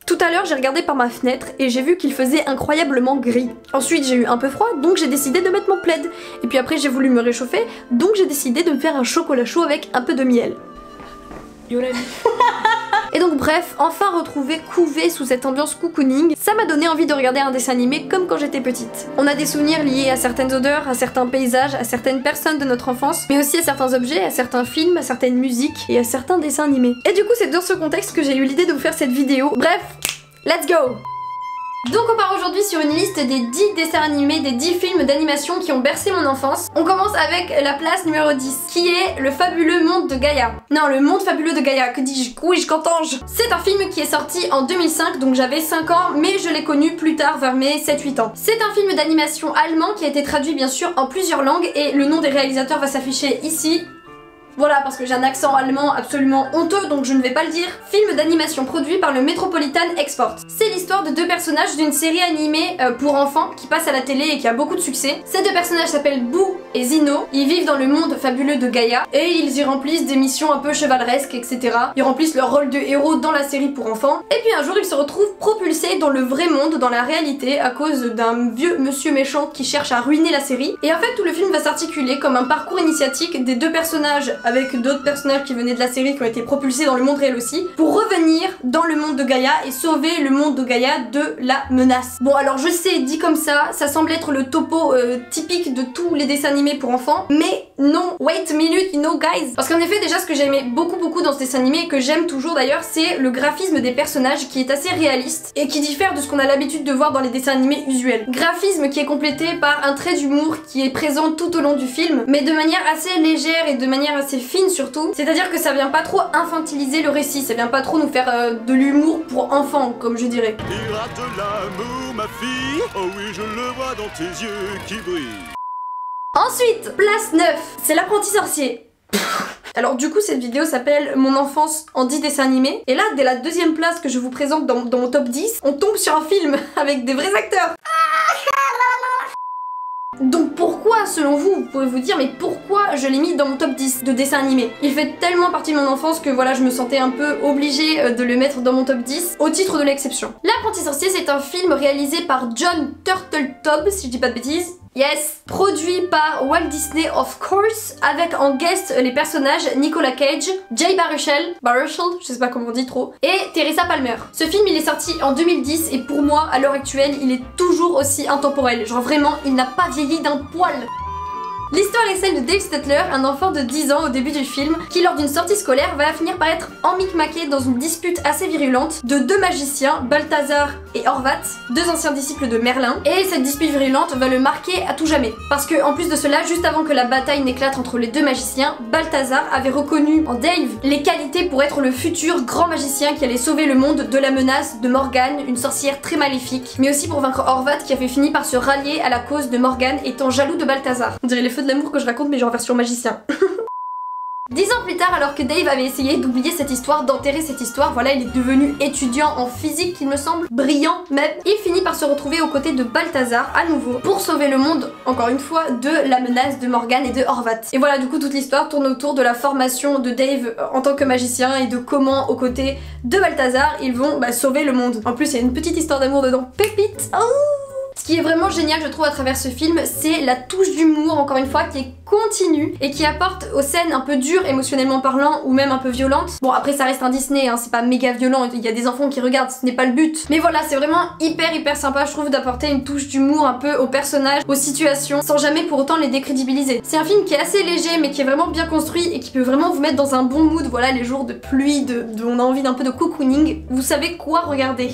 Tout à l'heure, j'ai regardé par ma fenêtre et j'ai vu qu'il faisait incroyablement gris. Ensuite, j'ai eu un peu froid, donc j'ai décidé de mettre mon plaid. Et puis après, j'ai voulu me réchauffer, donc j'ai décidé de me faire un chocolat chaud avec un peu de miel. Yo la vie. Et donc bref, enfin retrouvé couvé sous cette ambiance cocooning, ça m'a donné envie de regarder un dessin animé comme quand j'étais petite. On a des souvenirs liés à certaines odeurs, à certains paysages, à certaines personnes de notre enfance, mais aussi à certains objets, à certains films, à certaines musiques et à certains dessins animés. Et du coup c'est dans ce contexte que j'ai eu l'idée de vous faire cette vidéo. Bref, let's go! Donc on part aujourd'hui sur une liste des 10 dessins animés, des 10 films d'animation qui ont bercé mon enfance. On commence avec la place numéro 10, qui est Le Fabuleux Monde de Gaïa. Non, Le Monde Fabuleux de Gaïa, que dis-je? Oui, qu'entends-je? C'est un film qui est sorti en 2005, donc j'avais 5 ans, mais je l'ai connu plus tard, vers mes 7-8 ans. C'est un film d'animation allemand qui a été traduit bien sûr en plusieurs langues, et le nom des réalisateurs va s'afficher ici. Voilà, parce que j'ai un accent allemand absolument honteux, donc je ne vais pas le dire. Film d'animation produit par le Metropolitan Export. C'est l'histoire de deux personnages d'une série animée pour enfants qui passe à la télé et qui a beaucoup de succès. Ces deux personnages s'appellent Boo et Zino. Ils vivent dans le monde fabuleux de Gaïa et ils y remplissent des missions un peu chevaleresques, etc. Ils remplissent leur rôle de héros dans la série pour enfants. Et puis un jour, ils se retrouvent propulsés dans le vrai monde, dans la réalité, à cause d'un vieux monsieur méchant qui cherche à ruiner la série. Et en fait, tout le film va s'articuler comme un parcours initiatique des deux personnages avec d'autres personnages qui venaient de la série qui ont été propulsés dans le monde réel aussi, pour revenir dans le monde de Gaïa et sauver le monde de Gaïa de la menace. Bon alors je sais, dit comme ça semble être le topo typique de tous les dessins animés pour enfants, mais non, wait a minute, you know guys. Parce qu'en effet déjà ce que j'aimais beaucoup dans ce dessin animé, et que j'aime toujours d'ailleurs, c'est le graphisme des personnages qui est assez réaliste et qui diffère de ce qu'on a l'habitude de voir dans les dessins animés usuels. Graphisme qui est complété par un trait d'humour qui est présent tout au long du film, mais de manière assez légère et de manière assez fine surtout, c'est-à-dire que ça vient pas trop infantiliser le récit, ça vient pas trop nous faire de l'humour pour enfants, comme je dirais. Pirate l'amour, ma fille, oh oui je le vois dans tes yeux qui brillent. Ensuite, place 9, c'est l'apprenti sorcier. Alors du coup cette vidéo s'appelle Mon enfance en 10 dessins animés, et là dès la deuxième place que je vous présente dans mon top 10, on tombe sur un film avec des vrais acteurs. Donc pourquoi, selon vous, vous pouvez vous dire, mais pourquoi je l'ai mis dans mon top 10 de dessins animés? Il fait tellement partie de mon enfance que voilà, je me sentais un peu obligée de le mettre dans mon top 10, au titre de l'exception. L'apprenti sorcier, c'est un film réalisé par John Turteltaub, si je dis pas de bêtises. Yes, produit par Walt Disney of course, avec en guest les personnages Nicolas Cage, Jay Baruchel, je sais pas comment on dit trop, et Teresa Palmer. Ce film il est sorti en 2010 et pour moi à l'heure actuelle il est toujours aussi intemporel, genre vraiment il n'a pas vieilli d'un poil. L'histoire est celle de Dave Statler, un enfant de 10 ans au début du film, qui lors d'une sortie scolaire va finir par être emmicmaqué dans une dispute assez virulente de deux magiciens, Balthazar et Horvat, deux anciens disciples de Merlin, et cette dispute virulente va le marquer à tout jamais. Parce que en plus de cela, juste avant que la bataille n'éclate entre les deux magiciens, Balthazar avait reconnu en Dave les qualités pour être le futur grand magicien qui allait sauver le monde de la menace de Morgane, une sorcière très maléfique, mais aussi pour vaincre Horvat qui avait fini par se rallier à la cause de Morgane étant jaloux de Balthazar. On dirait les feux de l'amour que je raconte mais genre version magicien. 10 ans plus tard, alors que Dave avait essayé d'oublier cette histoire, d'enterrer cette histoire, voilà, il est devenu étudiant en physique, il me semble, brillant même. Il finit par se retrouver aux côtés de Balthazar, à nouveau, pour sauver le monde, encore une fois, de la menace de Morgane et de Horvat. Et voilà, du coup, toute l'histoire tourne autour de la formation de Dave en tant que magicien et de comment, aux côtés de Balthazar, ils vont sauver le monde. En plus, il y a une petite histoire d'amour dedans. Pépite! Oh! Ce qui est vraiment génial je trouve à travers ce film, c'est la touche d'humour encore une fois qui est continue et qui apporte aux scènes un peu dures émotionnellement parlant ou même un peu violentes. Bon après ça reste un Disney, hein, c'est pas méga violent, il y a des enfants qui regardent, ce n'est pas le but. Mais voilà, c'est vraiment hyper sympa je trouve d'apporter une touche d'humour un peu aux personnages, aux situations, sans jamais pour autant les décrédibiliser. C'est un film qui est assez léger mais qui est vraiment bien construit et qui peut vraiment vous mettre dans un bon mood, voilà les jours de pluie, on a envie d'un peu de cocooning, vous savez quoi regarder.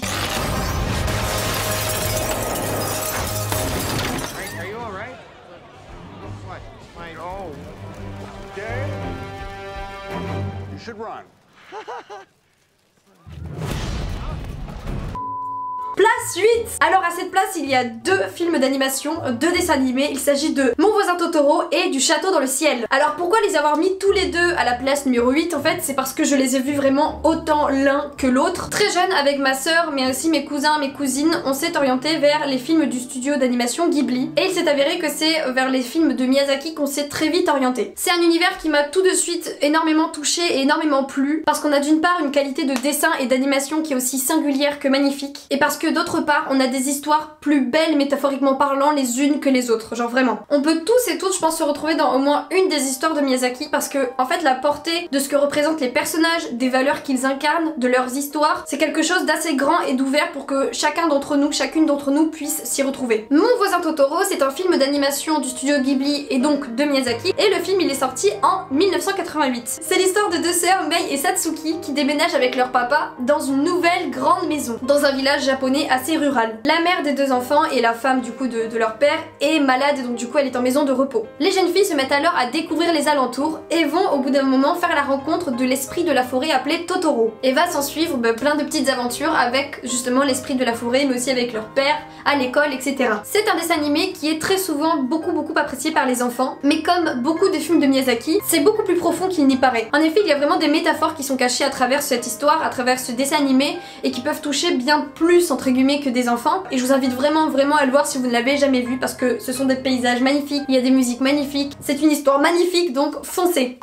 Place 8. Alors à cette place il y a deux films d'animation, deux dessins animés. Il s'agit de Mon voisin Totoro et du château dans le ciel. Alors pourquoi les avoir mis tous les deux à la place numéro 8 en fait, c'est parce que je les ai vus vraiment autant l'un que l'autre. Très jeune, avec ma sœur mais aussi mes cousins, mes cousines, on s'est orienté vers les films du studio d'animation Ghibli et il s'est avéré que c'est vers les films de Miyazaki qu'on s'est très vite orienté. C'est un univers qui m'a tout de suite énormément touché et énormément plu parce qu'on a d'une part une qualité de dessin et d'animation qui est aussi singulière que magnifique et parce que d'autre part on a des histoires plus belles métaphoriquement parlant les unes que les autres, genre vraiment. On peut tous et toutes je pense se retrouver dans au moins une des histoires de Miyazaki parce que en fait la portée de ce que représentent les personnages, des valeurs qu'ils incarnent, de leurs histoires, c'est quelque chose d'assez grand et d'ouvert pour que chacun d'entre nous, chacune d'entre nous puisse s'y retrouver. Mon voisin Totoro, c'est un film d'animation du studio Ghibli et donc de Miyazaki et le film il est sorti en 1988. C'est l'histoire de deux sœurs, Mei et Satsuki, qui déménagent avec leur papa dans une nouvelle grande maison, dans un village japonais assez rural. La mère des deux enfants et la femme du coup de leur père est malade donc du coup elle est en maison de repos. Les jeunes filles se mettent alors à découvrir les alentours et vont au bout d'un moment faire la rencontre de l'esprit de la forêt appelé Totoro. Et va s'en suivre plein de petites aventures avec justement l'esprit de la forêt mais aussi avec leur père, à l'école, etc. C'est un dessin animé qui est très souvent beaucoup apprécié par les enfants, mais comme beaucoup de films de Miyazaki, c'est beaucoup plus profond qu'il n'y paraît. En effet, il y a vraiment des métaphores qui sont cachées à travers cette histoire, à travers ce dessin animé, et qui peuvent toucher bien plus entre guillemets que des enfants, et je vous invite vraiment à le voir si vous ne l'avez jamais vu, parce que ce sont des paysages magnifiques, il y a des musiques magnifiques, c'est une histoire magnifique, donc foncez!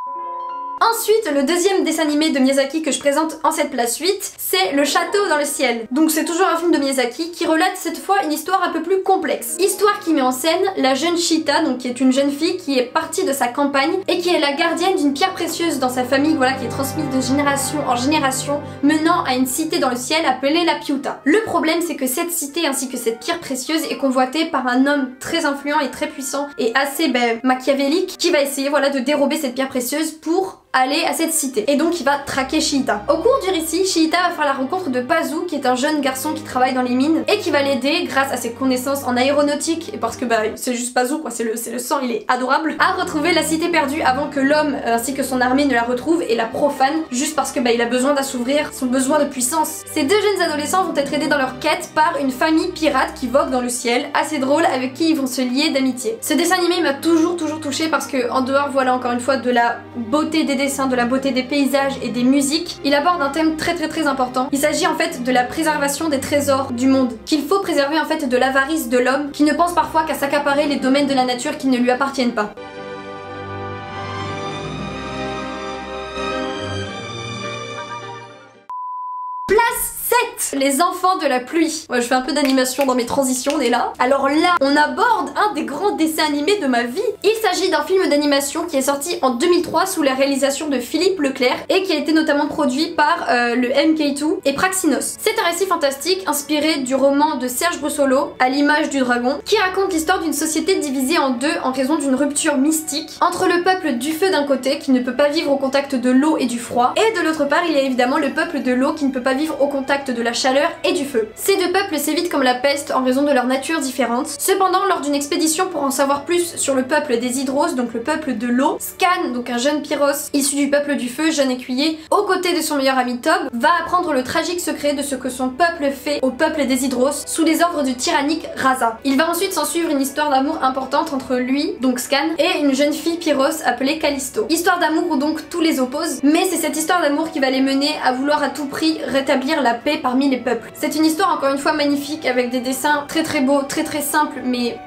Ensuite, le deuxième dessin animé de Miyazaki que je présente en cette place 8, c'est Le Château dans le ciel. Donc c'est toujours un film de Miyazaki qui relate cette fois une histoire un peu plus complexe. Histoire qui met en scène la jeune Chita, donc qui est une jeune fille qui est partie de sa campagne et qui est la gardienne d'une pierre précieuse dans sa famille, voilà, qui est transmise de génération en génération, menant à une cité dans le ciel appelée la Piuta. Le problème c'est que cette cité ainsi que cette pierre précieuse est convoitée par un homme très influent et très puissant et assez machiavélique qui va essayer voilà, de dérober cette pierre précieuse pour aller à cette cité. Et donc il va traquer Shiita. Au cours du récit, Shiita va faire la rencontre de Pazu, qui est un jeune garçon qui travaille dans les mines et qui va l'aider grâce à ses connaissances en aéronautique, et parce que c'est juste Pazu quoi, c'est le sang, il est adorable, à retrouver la cité perdue avant que l'homme ainsi que son armée ne la retrouve et la profane, juste parce que il a besoin d'assouvir son besoin de puissance. Ces deux jeunes adolescents vont être aidés dans leur quête par une famille pirate qui vogue dans le ciel, assez drôle, avec qui ils vont se lier d'amitié. Ce dessin animé m'a toujours touché parce que en dehors voilà encore une fois de la beauté des dessins, de la beauté des paysages et des musiques, il aborde un thème très important. Il s'agit en fait de la préservation des trésors du monde, qu'il faut préserver en fait de l'avarice de l'homme qui ne pense parfois qu'à s'accaparer les domaines de la nature qui ne lui appartiennent pas. Les enfants de la pluie. Ouais, je fais un peu d'animation dans mes transitions, on est là. Alors là, on aborde un des grands dessins animés de ma vie. Il s'agit d'un film d'animation qui est sorti en 2003 sous la réalisation de Philippe Leclerc et qui a été notamment produit par le MK2 et Praxinos. C'est un récit fantastique inspiré du roman de Serge Brussolo, À l'image du dragon, qui raconte l'histoire d'une société divisée en deux en raison d'une rupture mystique entre le peuple du feu d'un côté qui ne peut pas vivre au contact de l'eau et du froid, et de l'autre part il y a évidemment le peuple de l'eau qui ne peut pas vivre au contact de la chaleur et du feu. Ces deux peuples s'évitent comme la peste en raison de leur nature différente. Cependant, lors d'une expédition pour en savoir plus sur le peuple des Hydros, donc le peuple de l'eau, Scan, donc un jeune Pyros issu du peuple du feu, jeune écuyer, aux côtés de son meilleur ami Tob, va apprendre le tragique secret de ce que son peuple fait au peuple des Hydros sous les ordres du tyrannique Raza. Il va ensuite s'en suivre une histoire d'amour importante entre lui, donc Scan, et une jeune fille Pyros appelée Callisto. Histoire d'amour où donc tous les opposent, mais c'est cette histoire d'amour qui va les mener à vouloir à tout prix rétablir la paix parmi les peuples. C'est une histoire encore une fois magnifique avec des dessins très beaux, très simples mais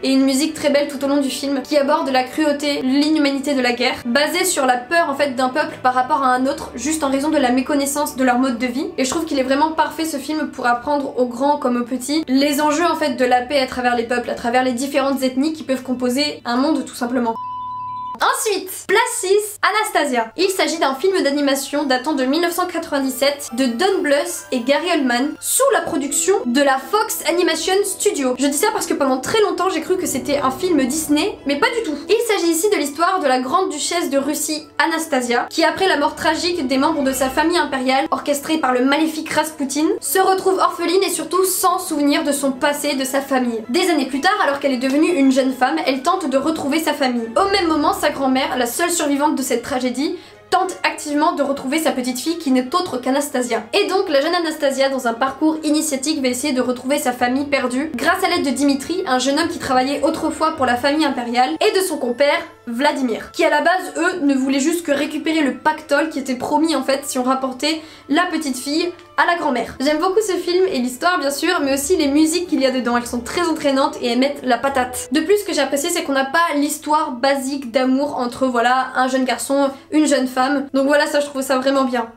et une musique très belle tout au long du film qui aborde la cruauté, l'inhumanité de la guerre, basée sur la peur en fait d'un peuple par rapport à un autre, juste en raison de la méconnaissance de leur mode de vie. Et je trouve qu'il est vraiment parfait ce film pour apprendre aux grands comme aux petits les enjeux en fait de la paix à travers les peuples, à travers les différentes ethnies qui peuvent composer un monde tout simplement. Ensuite, place 6, Anastasia. Il s'agit d'un film d'animation datant de 1997 de Don Bluth et Gary Oldman sous la production de la Fox Animation Studio. Je dis ça parce que pendant très longtemps j'ai cru que c'était un film Disney, mais pas du tout. Il s'agit ici de l'histoire de la grande duchesse de Russie Anastasia qui, après la mort tragique des membres de sa famille impériale orchestrée par le maléfique Rasputin, se retrouve orpheline et surtout sans souvenir de son passé, de sa famille. Des années plus tard, alors qu'elle est devenue une jeune femme, elle tente de retrouver sa famille. Au même moment, sa grand-mère, la seule survivante de cette tragédie, tente activement de retrouver sa petite fille qui n'est autre qu'Anastasia. Et donc la jeune Anastasia, dans un parcours initiatique, va essayer de retrouver sa famille perdue grâce à l'aide de Dimitri, un jeune homme qui travaillait autrefois pour la famille impériale, et de son compère Vladimir, qui à la base, eux, ne voulaient juste que récupérer le pactole qui était promis en fait si on rapportait la petite fille à la grand-mère. J'aime beaucoup ce film et l'histoire bien sûr, mais aussi les musiques qu'il y a dedans, elles sont très entraînantes et elles mettent la patate. De plus, ce que j'ai apprécié, c'est qu'on n'a pas l'histoire basique d'amour entre voilà un jeune garçon, une jeune femme, donc voilà, ça je trouve ça vraiment bien.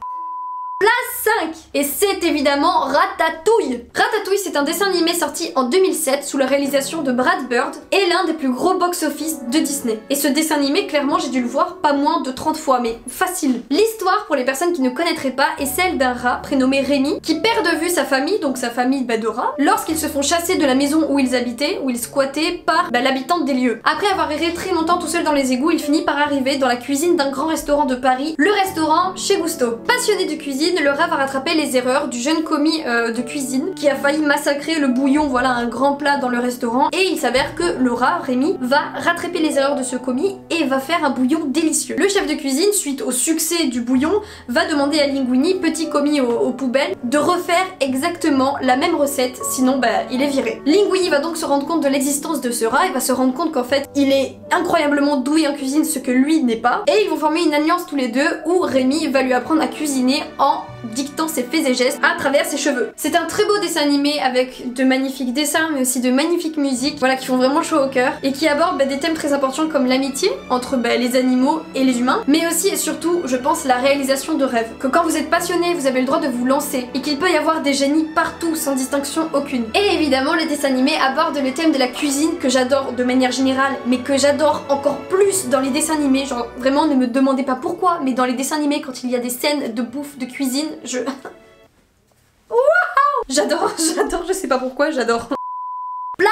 Place 5. Et c'est évidemment Ratatouille. Ratatouille, c'est un dessin animé sorti en 2007 sous la réalisation de Brad Bird et l'un des plus gros box-office de Disney. Et ce dessin animé, clairement, j'ai dû le voir pas moins de 30 fois, mais facile. L'histoire, pour les personnes qui ne connaîtraient pas, est celle d'un rat prénommé Rémi qui perd de vue sa famille, donc sa famille de rats, lorsqu'ils se font chasser de la maison où ils habitaient, où ils squattaient par l'habitante des lieux. Après avoir erré très longtemps tout seul dans les égouts, il finit par arriver dans la cuisine d'un grand restaurant de Paris, le restaurant Chez Gusto. Passionné de cuisine, le rat va rattraper les erreurs du jeune commis de cuisine qui a failli massacrer le bouillon, voilà un grand plat dans le restaurant, et il s'avère que le rat, Rémi, va rattraper les erreurs de ce commis et va faire un bouillon délicieux. Le chef de cuisine, suite au succès du bouillon, va demander à Linguini, petit commis aux poubelles, de refaire exactement la même recette, sinon il est viré. Linguini va donc se rendre compte de l'existence de ce rat et va se rendre compte qu'en fait il est incroyablement doué en cuisine, ce que lui n'est pas, et ils vont former une alliance tous les deux où Rémi va lui apprendre à cuisiner en dictant ses faits et gestes à travers ses cheveux. C'est un très beau dessin animé avec de magnifiques dessins mais aussi de magnifiques musiques, voilà, qui font vraiment chaud au cœur et qui abordent des thèmes très importants comme l'amitié entre les animaux et les humains, mais aussi et surtout, je pense, la réalisation de rêves. Que quand vous êtes passionné, vous avez le droit de vous lancer et qu'il peut y avoir des génies partout sans distinction aucune. Et évidemment, le dessin animé aborde le thème de la cuisine que j'adore de manière générale, mais que j'adore encore plus dans les dessins animés. Genre vraiment, ne me demandez pas pourquoi, mais dans les dessins animés, quand il y a des scènes de bouffe, de cuisine, je... Waouh, j'adore, je sais pas pourquoi, j'adore. Place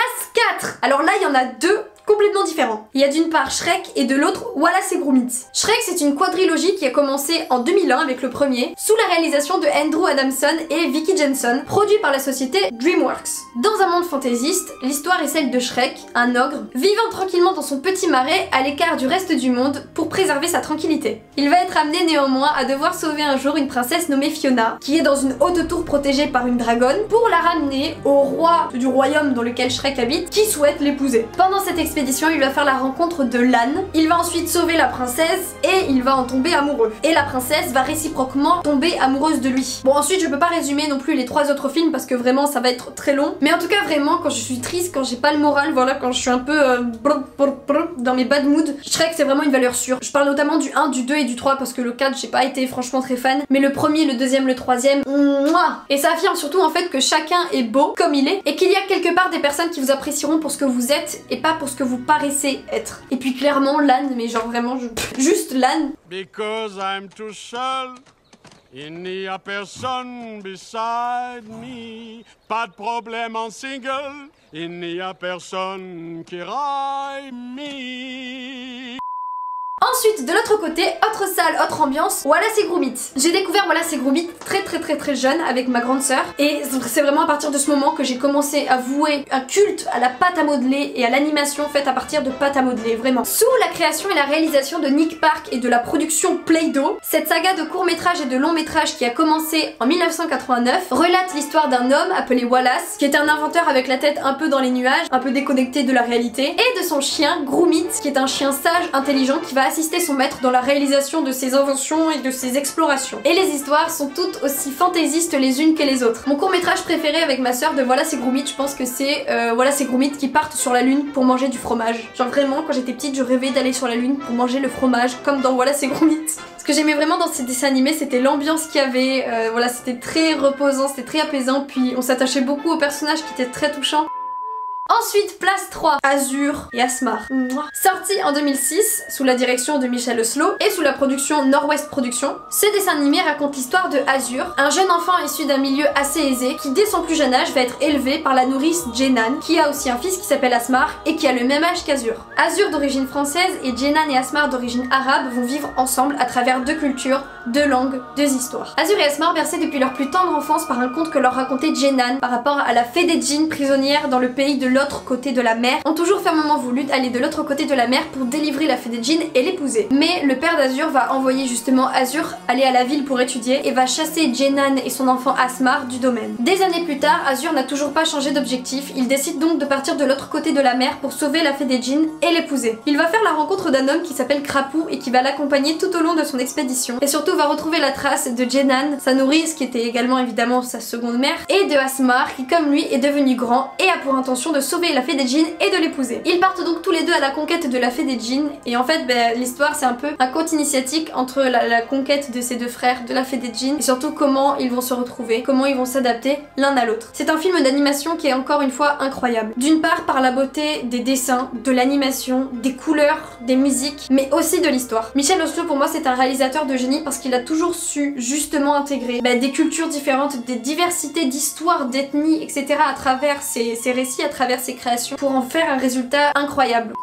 4. Alors là, il y en a deux complètement différents. Il y a d'une part Shrek et de l'autre Wallace et Gromit. Shrek, c'est une quadrilogie qui a commencé en 2001 avec le premier, sous la réalisation de Andrew Adamson et Vicky Jenson, produit par la société DreamWorks. Dans un monde fantaisiste, l'histoire est celle de Shrek, un ogre, vivant tranquillement dans son petit marais à l'écart du reste du monde pour préserver sa tranquillité. Il va être amené néanmoins à devoir sauver un jour une princesse nommée Fiona, qui est dans une haute tour protégée par une dragonne, pour la ramener au roi du royaume dans lequel Shrek habite, qui souhaite l'épouser. Pendant cette expédition, il va faire la rencontre de l'âne, il va ensuite sauver la princesse et il va en tomber amoureux. Et la princesse va réciproquement tomber amoureuse de lui. Bon, ensuite je peux pas résumer non plus les 3 autres films parce que vraiment ça va être très long, mais en tout cas vraiment quand je suis triste, quand j'ai pas le moral, voilà, quand je suis un peu dans mes bad moods, Shrek c'est vraiment une valeur sûre. Je parle notamment du 1, du 2 et du 3 parce que le 4 j'ai pas été franchement très fan, mais le premier, le deuxième, le troisième, mouah. Et ça affirme surtout en fait que chacun est beau comme il est et qu'il y a quelque part des personnes qui vous apprécieront pour ce que vous êtes et pas pour ce que vous paraissez être. Et puis clairement l'âne, mais genre vraiment juste l'âne. Because I'm too seul, il n'y a personne beside me. Pas de problème en single, il n'y a personne qui raille me. Ensuite, de l'autre côté, autre salle, autre ambiance, Wallace et Gromit. J'ai découvert Wallace et Gromit très jeune avec ma grande sœur et c'est vraiment à partir de ce moment que j'ai commencé à vouer un culte à la pâte à modeler et à l'animation faite à partir de pâte à modeler, vraiment. Sous la création et la réalisation de Nick Park et de la production Play-Doh, cette saga de courts-métrages et de longs-métrages qui a commencé en 1989 relate l'histoire d'un homme appelé Wallace, qui est un inventeur avec la tête un peu dans les nuages, un peu déconnecté de la réalité, et de son chien Gromit, qui est un chien sage, intelligent, qui va assister son maître dans la réalisation de ses inventions et de ses explorations. Et les histoires sont toutes aussi fantaisistes les unes que les autres. Mon court-métrage préféré avec ma sœur de Wallace et Gromit, je pense que c'est Wallace et Gromit qui partent sur la lune pour manger du fromage. Genre vraiment, quand j'étais petite, je rêvais d'aller sur la lune pour manger le fromage, comme dans Wallace et Gromit. Ce que j'aimais vraiment dans ces dessins animés, c'était l'ambiance qu'il y avait, voilà, c'était très reposant, c'était très apaisant, puis on s'attachait beaucoup aux personnages qui étaient très touchants. Ensuite, place 3, Azur et Asmar. Sorti en 2006 sous la direction de Michel Oslo et sous la production Nord-Ouest Productions, ce dessin animé raconte l'histoire de Azur, un jeune enfant issu d'un milieu assez aisé qui dès son plus jeune âge va être élevé par la nourrice Jenan, qui a aussi un fils qui s'appelle Asmar et qui a le même âge qu'Azur. Azur d'origine française et Jenan et Asmar d'origine arabe vont vivre ensemble à travers 2 cultures, 2 langues, 2 histoires. Azur et Asmar bercés depuis leur plus tendre enfance par un conte que leur racontait Jenan par rapport à la fée des djinns prisonnière dans le pays de l'or l'autre côté de la mer, ont toujours fermement voulu aller de l'autre côté de la mer pour délivrer la fée des djinns et l'épouser. Mais le père d'Azur va envoyer justement Azur aller à la ville pour étudier et va chasser Jenan et son enfant Asmar du domaine. Des années plus tard, Azur n'a toujours pas changé d'objectif, il décide donc de partir de l'autre côté de la mer pour sauver la fée des djinns et l'épouser. Il va faire la rencontre d'un homme qui s'appelle Krapou et qui va l'accompagner tout au long de son expédition, et surtout va retrouver la trace de Jenan, sa nourrice qui était également évidemment sa seconde mère, et de Asmar qui comme lui est devenu grand et a pour intention de sauver la fée des djinns et de l'épouser. Ils partent donc tous les deux à la conquête de la fée des djinns, et en fait l'histoire c'est un peu un conte initiatique entre la conquête de ces deux frères de la fée des djinns et surtout comment ils vont se retrouver, comment ils vont s'adapter l'un à l'autre. C'est un film d'animation qui est encore une fois incroyable. D'une part par la beauté des dessins, de l'animation, des couleurs, des musiques, mais aussi de l'histoire. Michel Oslo pour moi c'est un réalisateur de génie parce qu'il a toujours su justement intégrer des cultures différentes, des diversités d'histoires, d'ethnies, etc. à travers ses récits, à travers ses créations pour en faire un résultat incroyable.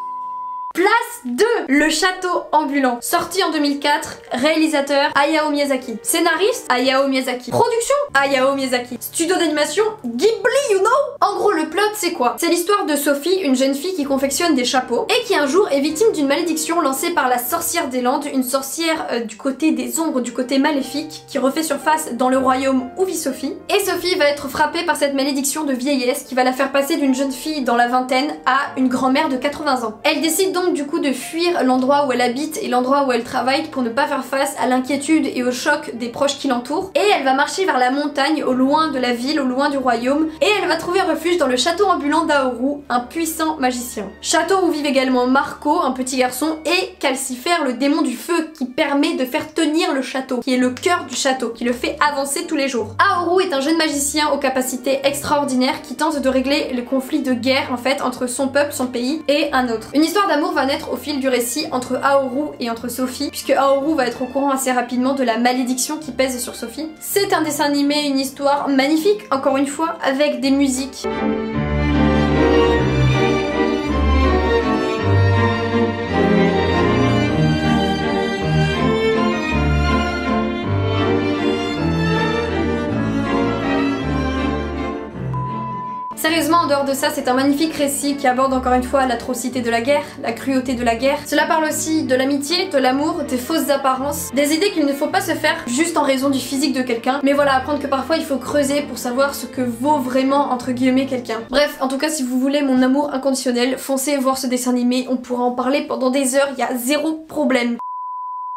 Place 2, Le Château Ambulant. Sorti en 2004, réalisateur Hayao Miyazaki. Scénariste Hayao Miyazaki. Production Hayao Miyazaki. Studio d'animation Ghibli, you know. En gros, le plot c'est quoi? C'est l'histoire de Sophie, une jeune fille qui confectionne des chapeaux et qui un jour est victime d'une malédiction lancée par la sorcière des Landes, une sorcière du côté des ombres, du côté maléfique, qui refait surface dans le royaume où vit Sophie. Et Sophie va être frappée par cette malédiction de vieillesse qui va la faire passer d'une jeune fille dans la vingtaine à une grand-mère de 80 ans. Elle décide donc du coup de fuir l'endroit où elle habite et l'endroit où elle travaille pour ne pas faire face à l'inquiétude et au choc des proches qui l'entourent, et elle va marcher vers la montagne au loin de la ville, au loin du royaume, et elle va trouver refuge dans le château ambulant d'Aoru, un puissant magicien. Château où vivent également Marco, un petit garçon, et Calcifer, le démon du feu qui permet de faire tenir le château, qui est le cœur du château, qui le fait avancer tous les jours. Aoru est un jeune magicien aux capacités extraordinaires qui tente de régler le conflit de guerre en fait entre son peuple, son pays et un autre. Une histoire d'amour va naître au fil du récit entre Aoru et entre Sophie, puisque Aoru va être au courant assez rapidement de la malédiction qui pèse sur Sophie. C'est un dessin animé, une histoire magnifique, encore une fois, avec des musiques. Sérieusement, en dehors de ça, c'est un magnifique récit qui aborde encore une fois l'atrocité de la guerre, la cruauté de la guerre. Cela parle aussi de l'amitié, de l'amour, des fausses apparences, des idées qu'il ne faut pas se faire juste en raison du physique de quelqu'un, mais voilà, apprendre que parfois il faut creuser pour savoir ce que vaut vraiment entre guillemets quelqu'un. Bref, en tout cas, si vous voulez mon amour inconditionnel, foncez voir ce dessin animé, on pourra en parler pendant des heures, il y a zéro problème.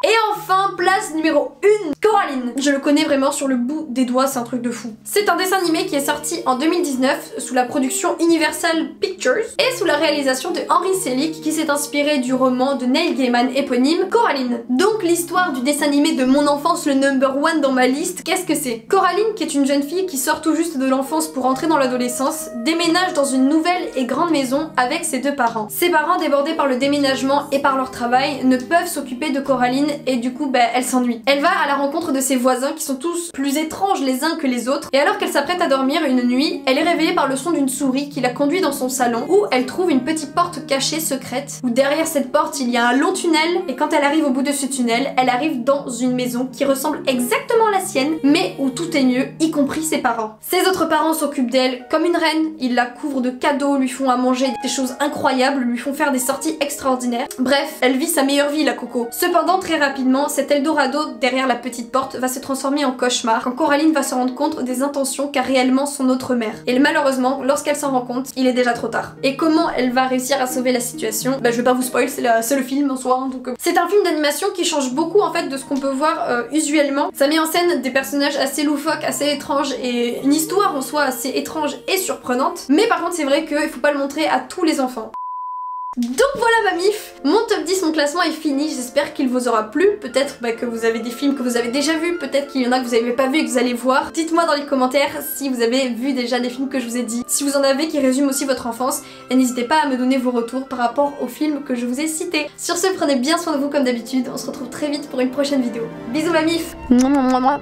Et enfin, place numéro 1, Coraline. Je le connais vraiment sur le bout des doigts, c'est un truc de fou. C'est un dessin animé qui est sorti en 2019 sous la production Universal Pictures et sous la réalisation de Henry Selick qui s'est inspiré du roman de Neil Gaiman éponyme Coraline. Donc l'histoire du dessin animé de mon enfance, le #1 dans ma liste, qu'est-ce que c'est? Coraline, qui est une jeune fille qui sort tout juste de l'enfance pour entrer dans l'adolescence, déménage dans une nouvelle et grande maison avec ses deux parents. Ses parents, débordés par le déménagement et par leur travail, ne peuvent s'occuper de Coraline et du coup elle s'ennuie. Elle va à la rencontre de ses voisins qui sont tous plus étranges les uns que les autres, et alors qu'elle s'apprête à dormir une nuit, elle est réveillée par le son d'une souris qui la conduit dans son salon où elle trouve une petite porte cachée secrète, où derrière cette porte il y a un long tunnel, et quand elle arrive au bout de ce tunnel, elle arrive dans une maison qui ressemble exactement à la sienne, mais où tout est mieux, y compris ses parents. Ses autres parents s'occupent d'elle comme une reine, ils la couvrent de cadeaux, lui font à manger des choses incroyables, lui font faire des sorties extraordinaires. Bref, elle vit sa meilleure vie la Coco. Cependant, très rapidement, cet Eldorado derrière la petite porte va se transformer en cauchemar quand Coraline va se rendre compte des intentions qu'a réellement son autre mère. Et malheureusement, lorsqu'elle s'en rend compte, il est déjà trop tard. Et comment elle va réussir à sauver la situation? Je vais pas vous spoil, c'est le film en soi, hein, donc c'est un film d'animation qui change beaucoup en fait de ce qu'on peut voir usuellement. Ça met en scène des personnages assez loufoques, assez étranges, et une histoire en soi assez étrange et surprenante. Mais par contre, c'est vrai qu'il faut pas le montrer à tous les enfants. Donc voilà ma mif, mon top 10, mon classement est fini, j'espère qu'il vous aura plu. Peut-être que vous avez des films que vous avez déjà vus, peut-être qu'il y en a que vous n'avez pas vu et que vous allez voir. Dites-moi dans les commentaires si vous avez vu déjà des films que je vous ai dit, si vous en avez qui résument aussi votre enfance, et n'hésitez pas à me donner vos retours par rapport aux films que je vous ai cités. Sur ce, prenez bien soin de vous comme d'habitude, on se retrouve très vite pour une prochaine vidéo. Bisous ma mif. Mouah.